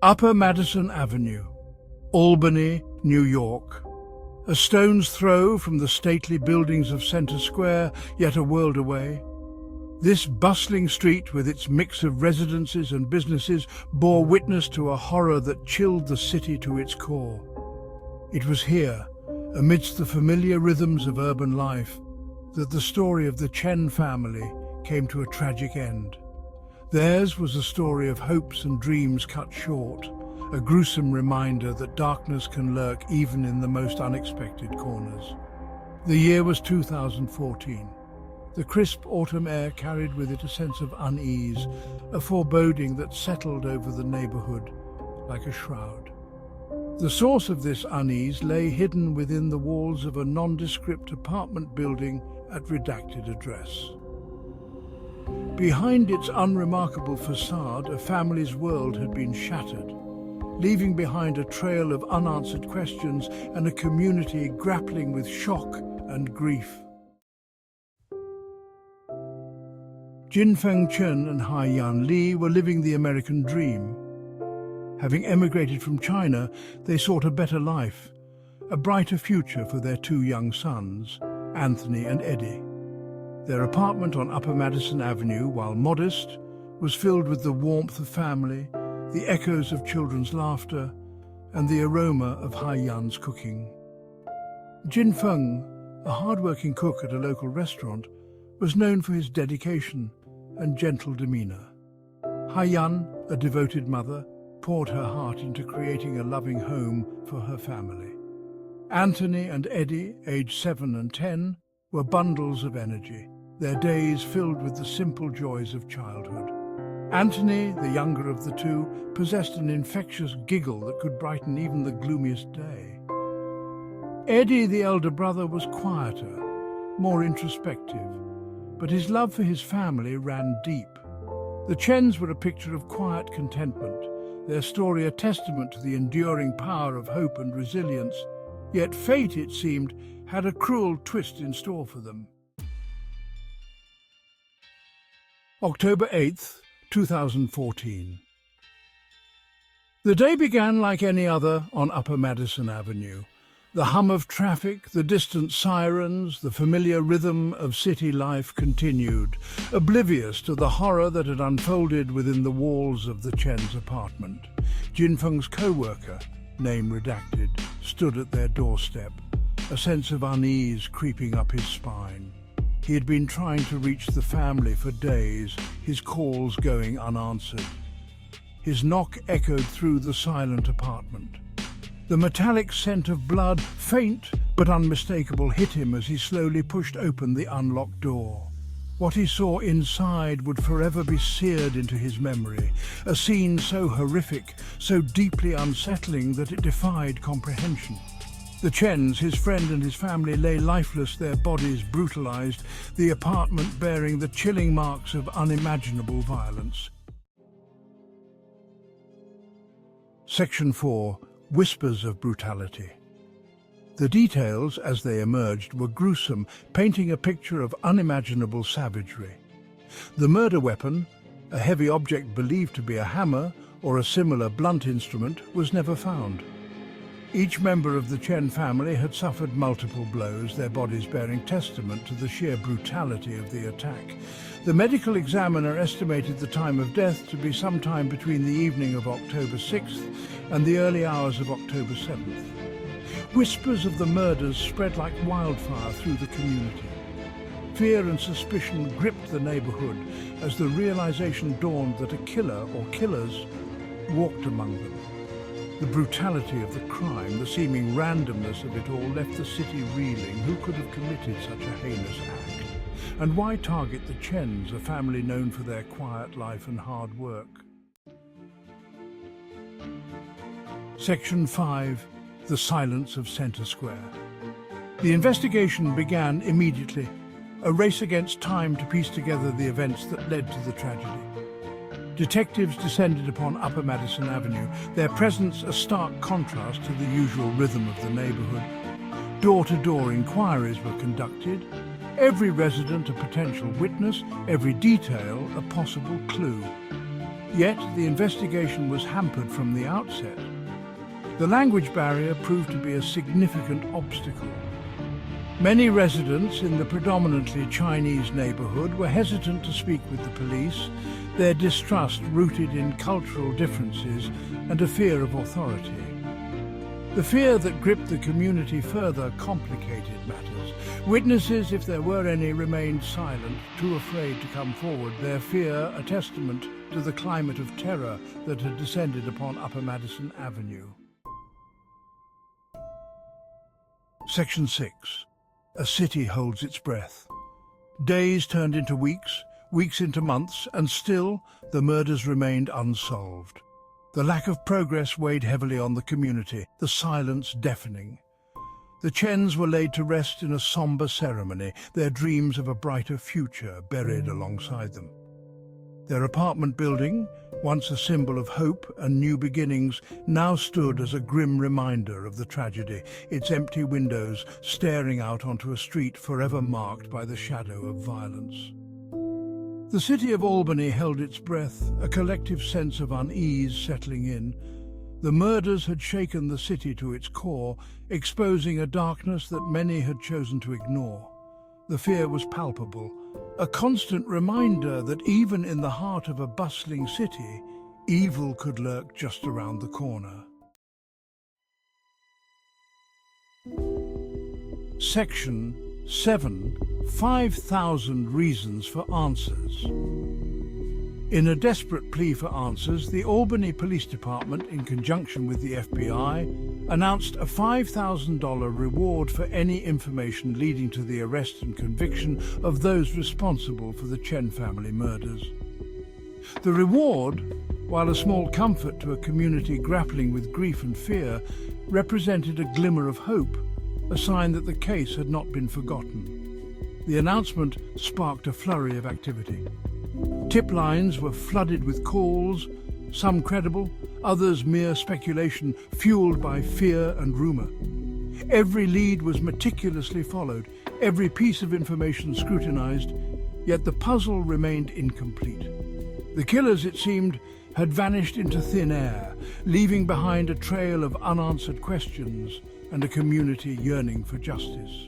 Upper Madison Avenue, Albany, New York. A stone's throw from the stately buildings of Center Square, yet a world away. This bustling street, with its mix of residences and businesses, bore witness to a horror that chilled the city to its core. It was here, amidst the familiar rhythms of urban life, that the story of the Chen family came to a tragic end. Theirs was a story of hopes and dreams cut short, a gruesome reminder that darkness can lurk even in the most unexpected corners. The year was 2014. The crisp autumn air carried with it a sense of unease, a foreboding that settled over the neighborhood like a shroud. The source of this unease lay hidden within the walls of a nondescript apartment building at redacted address. Behind its unremarkable facade, a family's world had been shattered, leaving behind a trail of unanswered questions and a community grappling with shock and grief. Jinfeng Chen and Haiyan Li were living the American dream. Having emigrated from China, they sought a better life, a brighter future for their two young sons, Anthony and Eddie. Their apartment on Upper Madison Avenue, while modest, was filled with the warmth of family, the echoes of children's laughter, and the aroma of Haiyan's cooking. Jin Feng, a hard-working cook at a local restaurant, was known for his dedication and gentle demeanor. Haiyan, a devoted mother, poured her heart into creating a loving home for her family. Anthony and Eddie, aged 7 and 10, were bundles of energy, their days filled with the simple joys of childhood. Anthony, the younger of the two, possessed an infectious giggle that could brighten even the gloomiest day. Eddie, the elder brother, was quieter, more introspective, but his love for his family ran deep. The Chens were a picture of quiet contentment, their story a testament to the enduring power of hope and resilience. Yet fate, it seemed, had a cruel twist in store for them. October 8th, 2014. The day began like any other on Upper Madison Avenue. The hum of traffic, the distant sirens, the familiar rhythm of city life continued, oblivious to the horror that had unfolded within the walls of the Chen's apartment. Jinfeng's co-worker, name redacted, stood at their doorstep, a sense of unease creeping up his spine. He had been trying to reach the family for days, his calls going unanswered. His knock echoed through the silent apartment. The metallic scent of blood, faint but unmistakable, hit him as he slowly pushed open the unlocked door. What he saw inside would forever be seared into his memory, a scene so horrific, so deeply unsettling that it defied comprehension. The Chens, his friend and his family, lay lifeless, their bodies brutalized, the apartment bearing the chilling marks of unimaginable violence. Section 4. Whispers of brutality. The details, as they emerged, were gruesome, painting a picture of unimaginable savagery. The murder weapon, a heavy object believed to be a hammer or a similar blunt instrument, was never found. Each member of the Chen family had suffered multiple blows, their bodies bearing testament to the sheer brutality of the attack. The medical examiner estimated the time of death to be sometime between the evening of October 6th and the early hours of October 7th. Whispers of the murders spread like wildfire through the community. Fear and suspicion gripped the neighborhood as the realization dawned that a killer or killers walked among them. The brutality of the crime, the seeming randomness of it all left the city reeling. Who could have committed such a heinous act? And why target the Chens, a family known for their quiet life and hard work? Section 5. The Silence of Center Square. The investigation began immediately, a race against time to piece together the events that led to the tragedy. Detectives descended upon Upper Madison Avenue, their presence a stark contrast to the usual rhythm of the neighborhood. Door-to-door inquiries were conducted, every resident a potential witness, every detail a possible clue. Yet the investigation was hampered from the outset. The language barrier proved to be a significant obstacle. Many residents in the predominantly Chinese neighborhood were hesitant to speak with the police, their distrust rooted in cultural differences and a fear of authority. The fear that gripped the community further complicated matters. Witnesses, if there were any, remained silent, too afraid to come forward, their fear a testament to the climate of terror that had descended upon Upper Madison Avenue. Section 6. A city holds its breath. Days turned into weeks, weeks into months, and still the murders remained unsolved. The lack of progress weighed heavily on the community, the silence deafening. The Chens were laid to rest in a somber ceremony, their dreams of a brighter future buried alongside them. Their apartment building, once a symbol of hope and new beginnings, now stood as a grim reminder of the tragedy, its empty windows staring out onto a street forever marked by the shadow of violence. The city of Albany held its breath, a collective sense of unease settling in. The murders had shaken the city to its core, exposing a darkness that many had chosen to ignore. The fear was palpable, a constant reminder that even in the heart of a bustling city, evil could lurk just around the corner. Section 7. 5,000 Reasons for Answers. In a desperate plea for answers, the Albany Police Department, in conjunction with the FBI, announced a $5,000 reward for any information leading to the arrest and conviction of those responsible for the Chen family murders. The reward, while a small comfort to a community grappling with grief and fear, represented a glimmer of hope, a sign that the case had not been forgotten. The announcement sparked a flurry of activity. Tip lines were flooded with calls, some credible, others mere speculation fueled by fear and rumor. Every lead was meticulously followed, every piece of information scrutinized, yet the puzzle remained incomplete. The killers, it seemed, had vanished into thin air, leaving behind a trail of unanswered questions and a community yearning for justice.